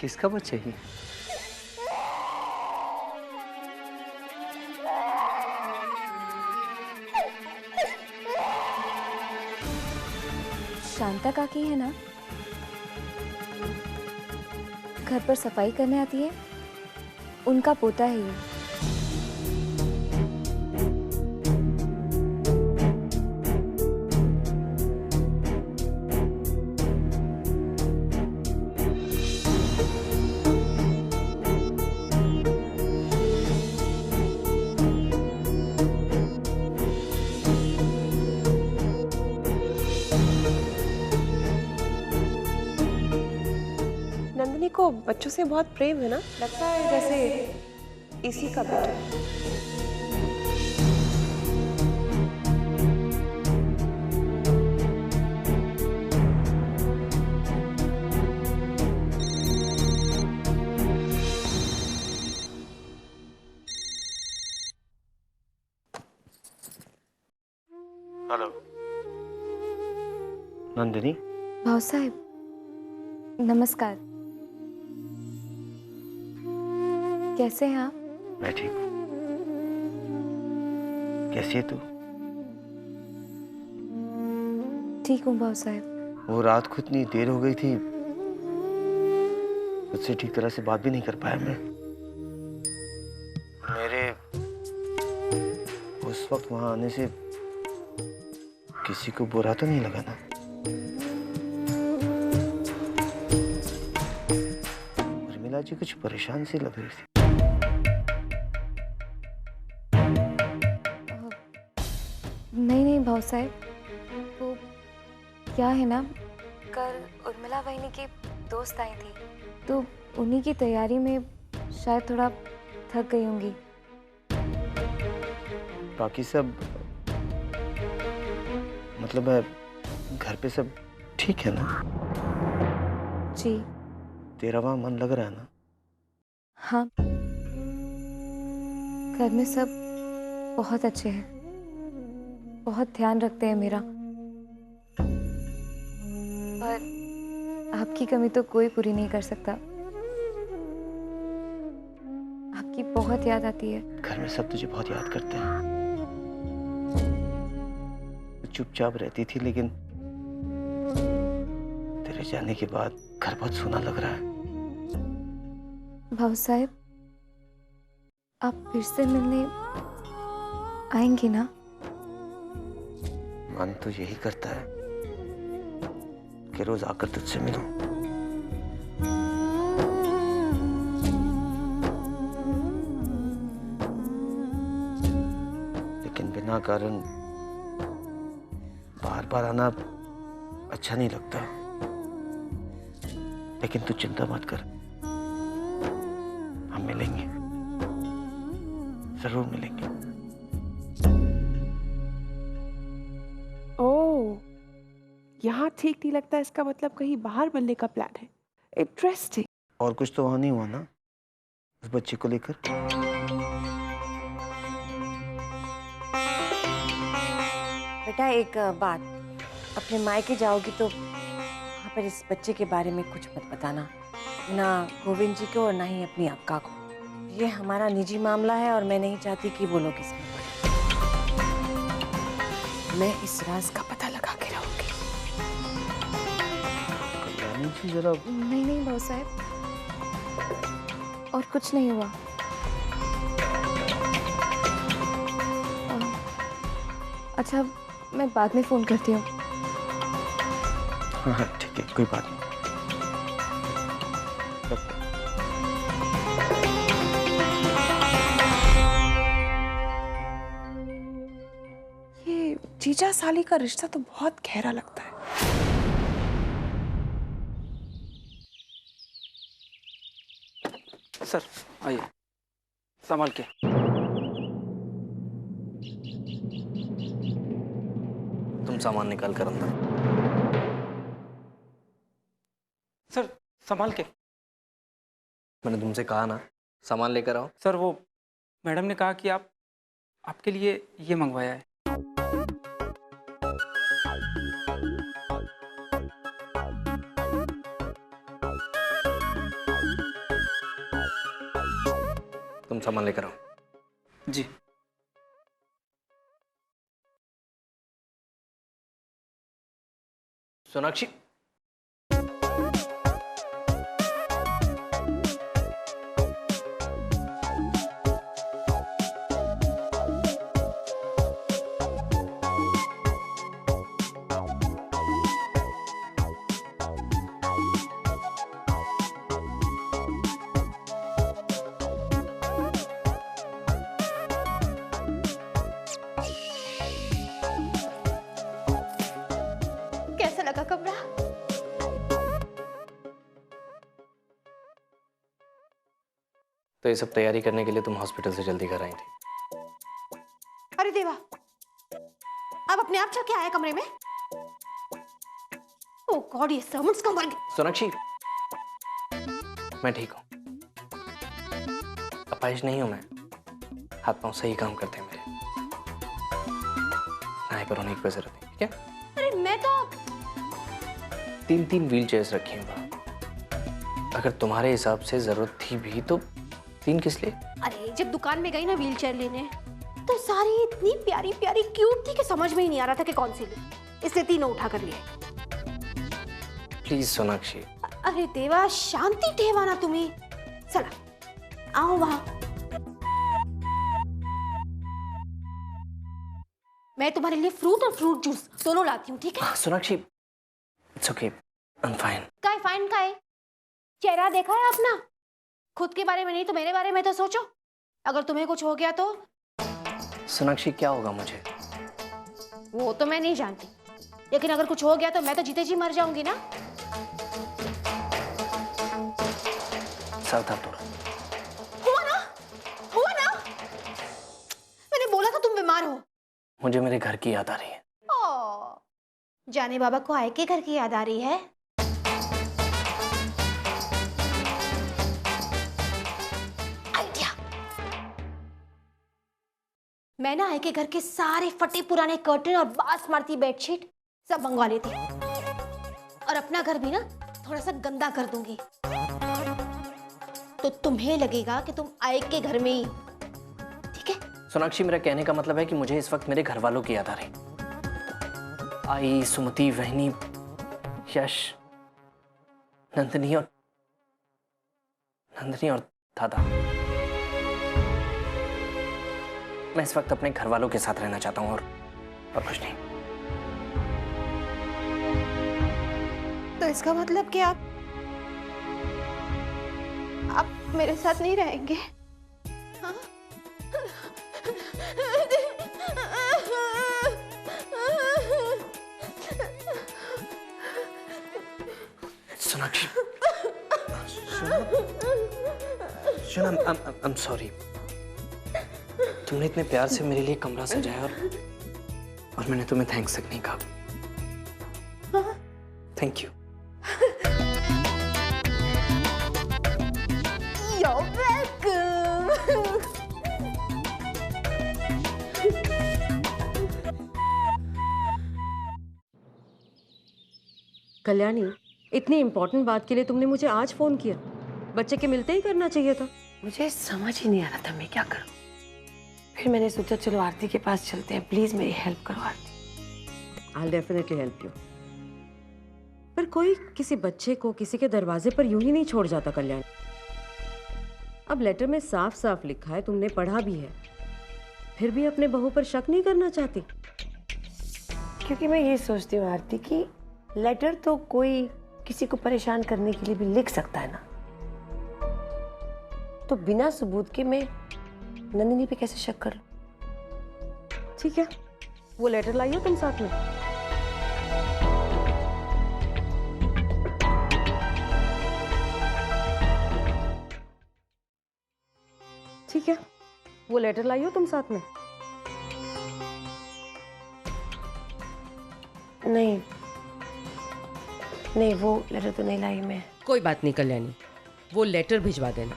किसका बच्चा है? शांता काकी है ना, घर पर सफाई करने आती है, उनका पोता है ये। नंदिनी को बच्चों से बहुत प्रेम है ना, लगता है जैसे इसी का बेटा है। हेलो नंदिनी। भाऊ साहब, नमस्कार। कैसे हैं आप? मैं ठीक हूँ। कैसी है तू? ठीक हूँ भाऊ साहब। वो रात को इतनी देर हो गई थी, मुझसे ठीक तरह से बात भी नहीं कर पाया मैं। मेरे उस वक्त वहां आने से किसी को बुरा तो नहीं लगा ना? उर्मिला जी कुछ परेशान सी लग रही थी। नहीं नहीं भाऊ साहब, वो क्या है ना, कल उर्मिला वहिनी की दोस्त आई थी, तो उन्हीं की तैयारी में शायद थोड़ा थक गई होंगी। बाकी सब मतलब है, घर पे सब ठीक है ना? जी तेरा वहां मन लग रहा है ना? हाँ, घर में सब बहुत अच्छे हैं, बहुत ध्यान रखते हैं मेरा। पर आपकी कमी तो कोई पूरी नहीं कर सकता। आपकी बहुत याद आती है। घर में सब तुझे बहुत याद करते हैं। तू चुपचाप रहती थी, लेकिन तेरे जाने के बाद घर बहुत सूना लग रहा है। भाऊ साहब, आप फिर से मिलने आएंगे ना? मन तो यही करता है कि रोज आकर तुझसे मिलूं। लेकिन बिना कारण बार बार आना अच्छा नहीं लगता। लेकिन तू चिंता मत कर, हम मिलेंगे, जरूर मिलेंगे। ओह, यहाँ ठीक नहीं लगता, इसका मतलब कहीं बाहर मिलने का प्लान है। इंटरेस्टिंग। और कुछ तो वहां नहीं हुआ ना उस बच्चे को लेकर? बेटा एक बात, अपने मायके जाओगी तो वहाँ पर इस बच्चे के बारे में कुछ मत बताना, ना गोविंद जी को और ना ही अपनी अक्का को। ये हमारा निजी मामला है और मैं नहीं चाहती कि वो लोग इसमें पड़े। मैं इस राज का पता लगा के रहूंगी। कल्याणी जी जरा। नहीं नहीं भाऊ साहब, और कुछ नहीं हुआ। अच्छा, मैं बाद में फोन करती हूँ। हाँ ठीक है, कोई बात नहीं। ये जीजा साली का रिश्ता तो बहुत गहरा लगता है। सर आइए, संभाल के। तुम सामान निकाल कर अंदर। सर संभाल के। मैंने तुमसे कहा ना, सामान लेकर आओ। सर वो मैडम ने कहा कि आपके लिए ये मंगवाया है। तुम सामान लेकर आओ। जी। सोनाक्षी, कैसा लगा कमरा? तो ये सब तैयारी करने के लिए तुम हॉस्पिटल से जल्दी घर आई थी। अरे देवा, अब अपने आप चल के आया कमरे में? ओह गॉड, ये सर्वेंट्स कम गए। सोनाक्षी, मैं ठीक हूँ, अपाहिज नहीं हूं मैं। हाथ पांव सही काम करते हैं मेरे, नहाए पर होने की कोई जरूरत नहीं, ठीक है? अरे मैं तो 3 व्हील चेयर्स रखी हैं वहाँ। अगर तुम्हारे हिसाब से जरूरत थी भी तो 3 किस लिए? अरे जब दुकान में गई ना व्हील चेयर लेने, तो सारी इतनी प्यारी प्यारी क्यूट थी कि समझ में ही नहीं आ रहा था कि कौन सी ले, इसलिए तीनों उठा कर लिए। प्लीज सोनाक्षी। अरे देवा, शांति ठेवा ना तुम्हें। चला आओ वहां, मैं तुम्हारे लिए फ्रूट और फ्रूट जूस दोनों लाती हूँ, ठीक है? Sonakshi, it's okay, I am fine. काय फाइन काय? चेहरा देखा है अपना? खुद के बारे में नहीं तो मेरे बारे में तो सोचो। अगर तुम्हें कुछ हो गया तो? सोनाक्षी, क्या होगा मुझे? वो तो मैं नहीं जानती, लेकिन अगर कुछ हो गया तो मैं तो जीते जी मर जाऊंगी ना। सर दर्द हो रहा। हुआ ना, हुआ ना। मैंने बोला था तुम बीमार हो। मुझे मेरे घर की याद आ रही है। ओ, जाने बाबा को आए के घर की याद आ रही है। आइडिया, मैं ना आए के घर के सारे फटे पुराने कर्टन और बास मारती बेडशीट सब मंगवा लेती और अपना घर भी ना थोड़ा सा गंदा कर दूंगी, तो तुम्हें लगेगा कि तुम आए के घर में ही हो, ठीक है? सोनाक्षी, मेरा कहने का मतलब है कि मुझे इस वक्त मेरे घर वालों की याद आ रही। आई, सुमति, वहनी, यश, नंदनी और दादा। मैं इस वक्त अपने घर वालों के साथ रहना चाहता हूँ और कुछ नहीं। तो इसका मतलब कि आप मेरे साथ नहीं रहेंगे? हाँ? सोनाक्षी, सुन, I'm sorry। तुमने इतने प्यार से मेरे लिए कमरा सजाया और मैंने तुम्हें थैंक्स तक नहीं कहा। Thank you. You're welcome। Kalyani, इतनी इम्पोर्टेंट बात के लिए तुमने मुझे आज फोन किया? बच्चे के मिलते ही करना चाहिए था। मुझे समझ ही नहीं आ रहा था मैं क्या करूं। फिर मैंने सोचा चलो आरती के पास चलते हैं, प्लीज मेरी हेल्प करो आरती। I'll definitely help you। पर कोई किसी बच्चे को किसी के दरवाजे पर यूं ही नहीं छोड़ जाता कल्याणी। अब लेटर में साफ साफ लिखा है, तुमने पढ़ा भी है, फिर भी अपने बहू पर शक नहीं करना चाहती? क्योंकि मैं ये सोचती हूँ आरती की लेटर तो कोई किसी को परेशान करने के लिए भी लिख सकता है ना, तो बिना सबूत के मैं नंदिनी पे कैसे शक कर लूं? ठीक है, वो लेटर लाइए तुम साथ में। ठीक है, वो लेटर लाइए तुम साथ में। नहीं नहीं, वो लेटर तो नहीं लाई मैं। कोई बात नहीं कल्याणी, वो लेटर भिजवा देना।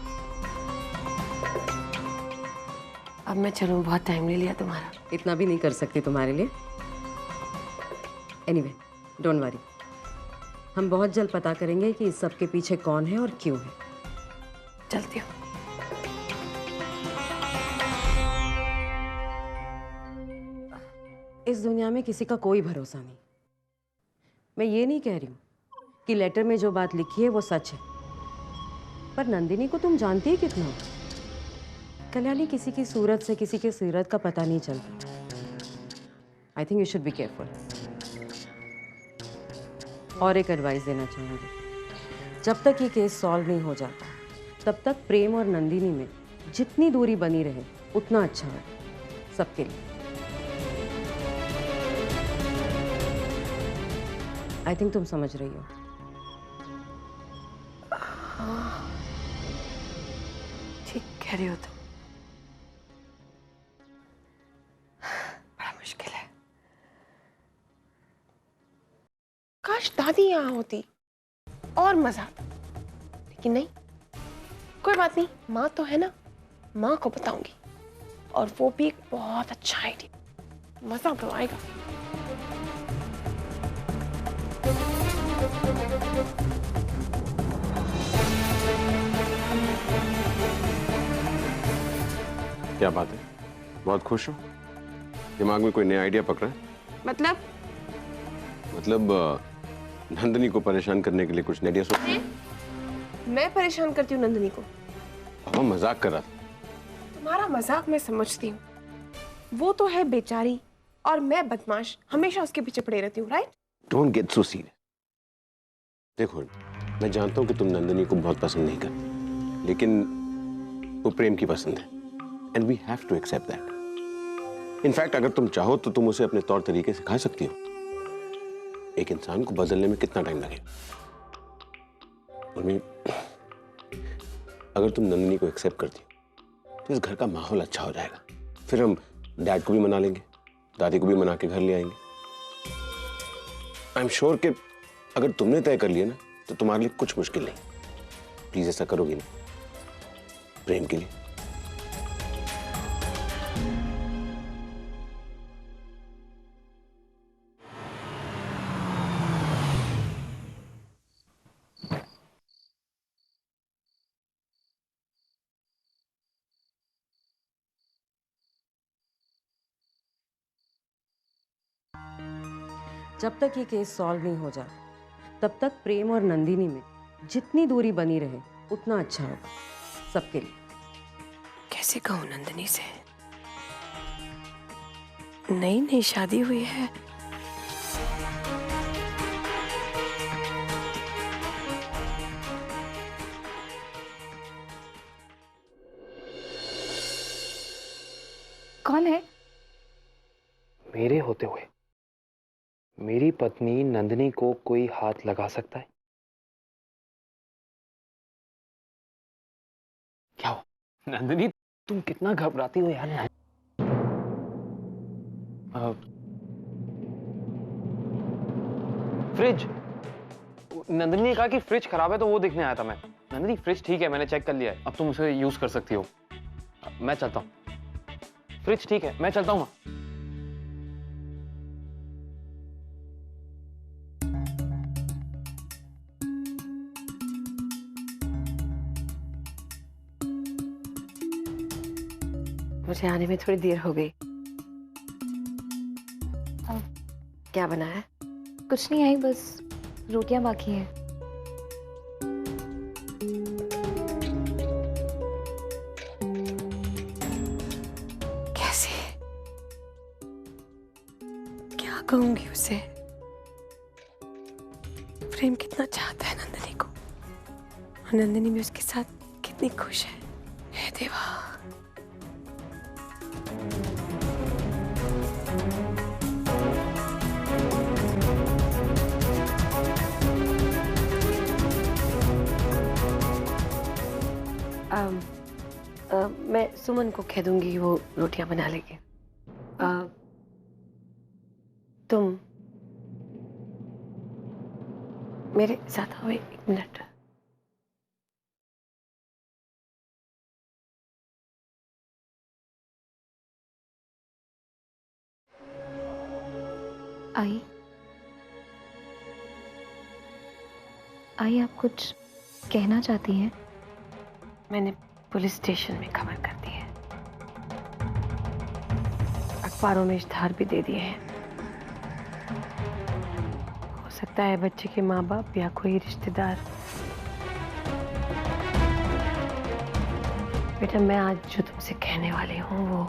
अब मैं चलूं, बहुत टाइम ले लिया तुम्हारा। इतना भी नहीं कर सकती तुम्हारे लिए। एनीवे, डोंट वरी, हम बहुत जल्द पता करेंगे कि इस सब के पीछे कौन है और क्यों है। चलती हूँ। इस दुनिया में किसी का कोई भरोसा नहीं। मैं ये नहीं कह रही हूँ कि लेटर में जो बात लिखी है वो सच है, पर नंदिनी को तुम जानती है कितना हो? कल्याणी, किसी की सूरत से किसी की सीरत का पता नहीं चलता। I think you should be careful. और एक एडवाइस देना चाहूँगी, जब तक ये केस सॉल्व नहीं हो जाता तब तक प्रेम और नंदिनी में जितनी दूरी बनी रहे उतना अच्छा है सबके लिए। आई थिंक तुम समझ रही हो। ठीक कह रही हो तुम। बड़ा मुश्किल है। काश दादी यहाँ होती और मजा आता, लेकिन नहीं। कोई बात नहीं, माँ तो है ना, माँ को बताऊंगी, और वो भी एक बहुत अच्छा आइडिया। मजा तो आएगा। क्या बात है, बहुत खुश हो? दिमाग में कोई नया आइडिया पकड़ा है? मतलब नंदिनी को परेशान करने के लिए कुछ आइडिया सोचा? मैं परेशान करती हूँ नंदिनी को? पापा मजाक कर रहा था। तुम्हारा मजाक मैं समझती हूँ। वो तो है बेचारी और मैं बदमाश, हमेशा उसके पीछे पड़े रहती हूँ, right? Don't get so serious. देखो, मैं जानता हूँ कि तुम नंदिनी को बहुत पसंद नहीं करते, लेकिन वो प्रेम की पसंद है, and we have to accept that. In fact अगर तुम चाहो तो तुम उसे अपने तौर तरीके सिखा सकती हो। एक इंसान को बदलने में कितना टाइम लगेगा? मम्मी, अगर तुम नंदिनी को एक्सेप्ट करती हो तो इस घर का माहौल अच्छा हो जाएगा। फिर हम डैड को भी मना लेंगे, दादी को भी मना के घर ले आएंगे। आई एम श्योर कि अगर तुमने तय कर लिया ना तो तुम्हारे लिए कुछ मुश्किल नहीं। प्लीज ऐसा करोगी ना, प्रेम के लिए? जब तक ये केस सॉल्व नहीं हो जाता तब तक प्रेम और नंदिनी में जितनी दूरी बनी रहे उतना अच्छा होगा सबके लिए। कैसे कहूँ नंदिनी से? नई नई शादी हुई है। कौन है? मेरे होते हुए मेरी पत्नी नंदिनी को कोई हाथ लगा सकता है? क्या हो नंदिनी, तुम कितना घबराती हो यार। फ्रिज, नंदिनी ने कहा कि फ्रिज खराब है तो वो देखने आया था मैं। नंदिनी, फ्रिज ठीक है, मैंने चेक कर लिया है, अब तुम उसे यूज कर सकती हो। मैं चलता हूँ। फ्रिज ठीक है, मैं चलता हूँ। मुझे आने में थोड़ी देर हो गई। क्या बना है? कुछ नहीं आई, बस रोटियां बाकी हैं। कैसे? क्या कहूंगी उसे? प्रेम कितना चाहता है नंदिनी को, और नंदिनी भी उसके साथ कितनी खुश है। हे देवा। मैं सुमन को कह दूंगी, वो रोटियां बना लेगी। तुम मेरे साथ आओ 1 मिनट। आई, आप कुछ कहना चाहती हैं? मैंने पुलिस स्टेशन में खबर कर दी है, अखबारों में इश्तहार भी दे दिए हैं। सकता है बच्चे के माँ बाप या कोई रिश्तेदार। बेटा मैं आज जो तुमसे कहने वाली हूँ वो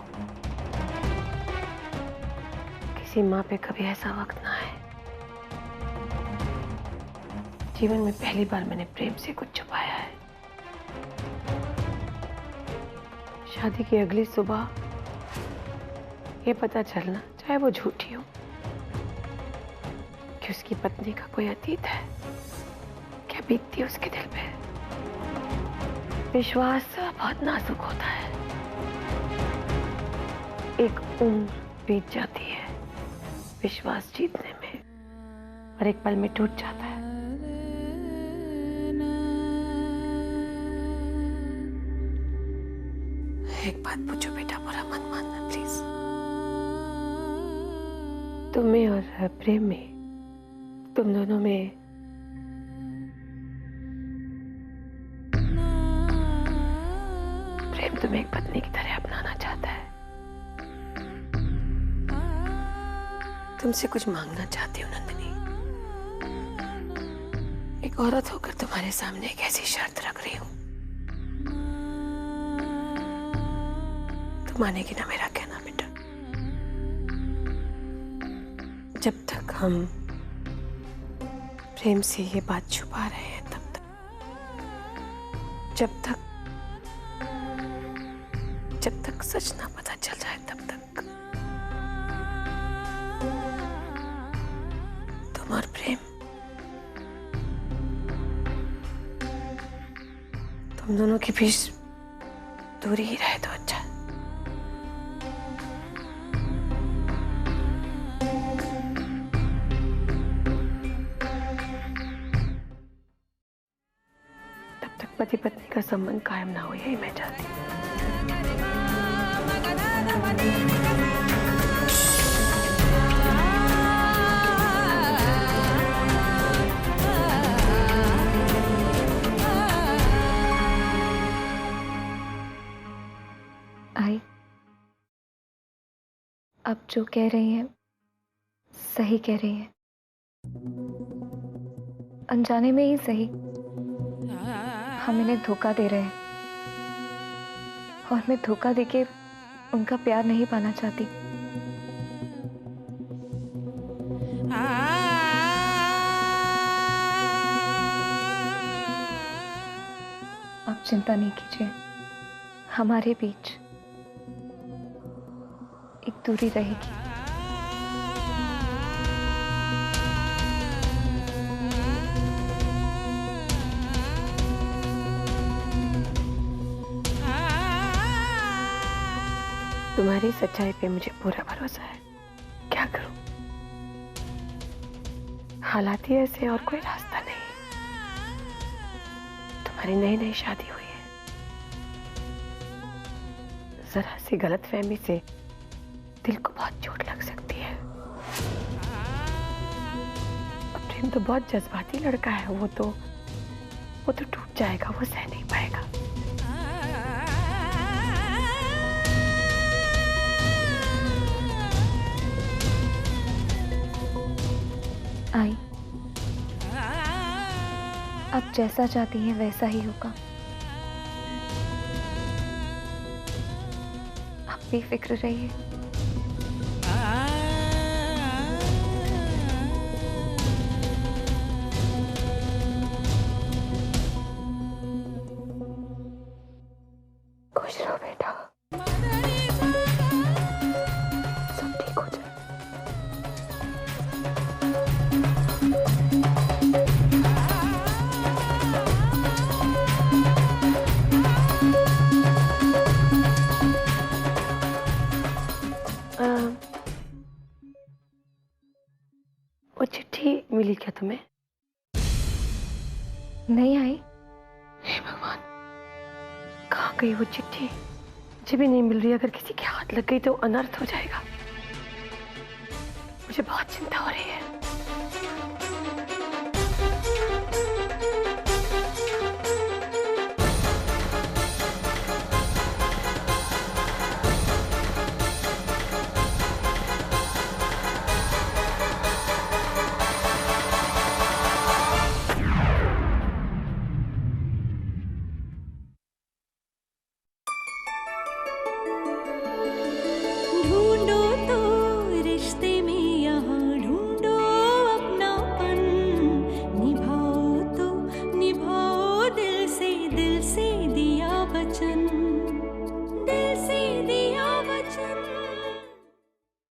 किसी माँ पे कभी ऐसा वक्त ना आए। जीवन में पहली बार मैंने प्रेम से कुछ छुपाया है। शादी की अगली सुबह ये पता चलना, चाहे वो झूठी हो, कि उसकी पत्नी का कोई अतीत है, क्या बीतती है उसके दिल पे। विश्वास बहुत नाजुक होता है, एक उम्र बीत जाती है विश्वास जीतने में और एक पल में टूट जाता है। एक बात पूछो बेटा, बुरा मत मानना प्लीज। तुम्हें और प्रेम में, तुम दोनों में प्रेम तुम्हें एक पत्नी की तरह अपनाना चाहता है। तुमसे कुछ मांगना चाहती हूँ नंदिनी। एक औरत होकर तुम्हारे सामने एक ऐसी शर्त रख रही हूँ, तुम मानेगी ना मेरा कहना बेटा। जब तक हम प्रेम से ये बात छुपा रहे हैं तब तक, जब तक सच ना पता चल जाए तब तक तुम और प्रेम, तुम दोनों के बीच दूरी ही रहे तो अच्छा। पति पत्नी का संबंध कायम ना हो, यही मैं चाहती हूँ। आई, अब जो कह रही हैं सही कह रही हैं, अनजाने में ही सही। हम इन्हें धोखा दे रहे हैं और मैं धोखा देके उनका प्यार नहीं पाना चाहती। आप चिंता नहीं कीजिए, हमारे बीच एक दूरी रहेगी। तुम्हारी सच्चाई पे मुझे पूरा भरोसा है। क्या करूं, हालात ही ऐसे और कोई रास्ता नहीं। तुम्हारी नई नई शादी हुई है, जरा सी गलतफहमी से दिल को बहुत चोट लग सकती है। प्रेम तो बहुत जज्बाती लड़का है, वो तो टूट जाएगा, वो सह नहीं पाएगा। आई, आप जैसा चाहती हैं वैसा ही होगा। आप बेफिक्र रहिए। खुश रहो बेटा, सब ठीक हो जाए। वो चिट्ठी मिली क्या तुम्हें? नहीं आई। हे भगवान, कहाँ गई वो चिट्ठी? मुझे भी नहीं मिल रही। अगर किसी के हाथ लग गई तो अनर्थ हो जाएगा। मुझे बहुत चिंता हो रही है।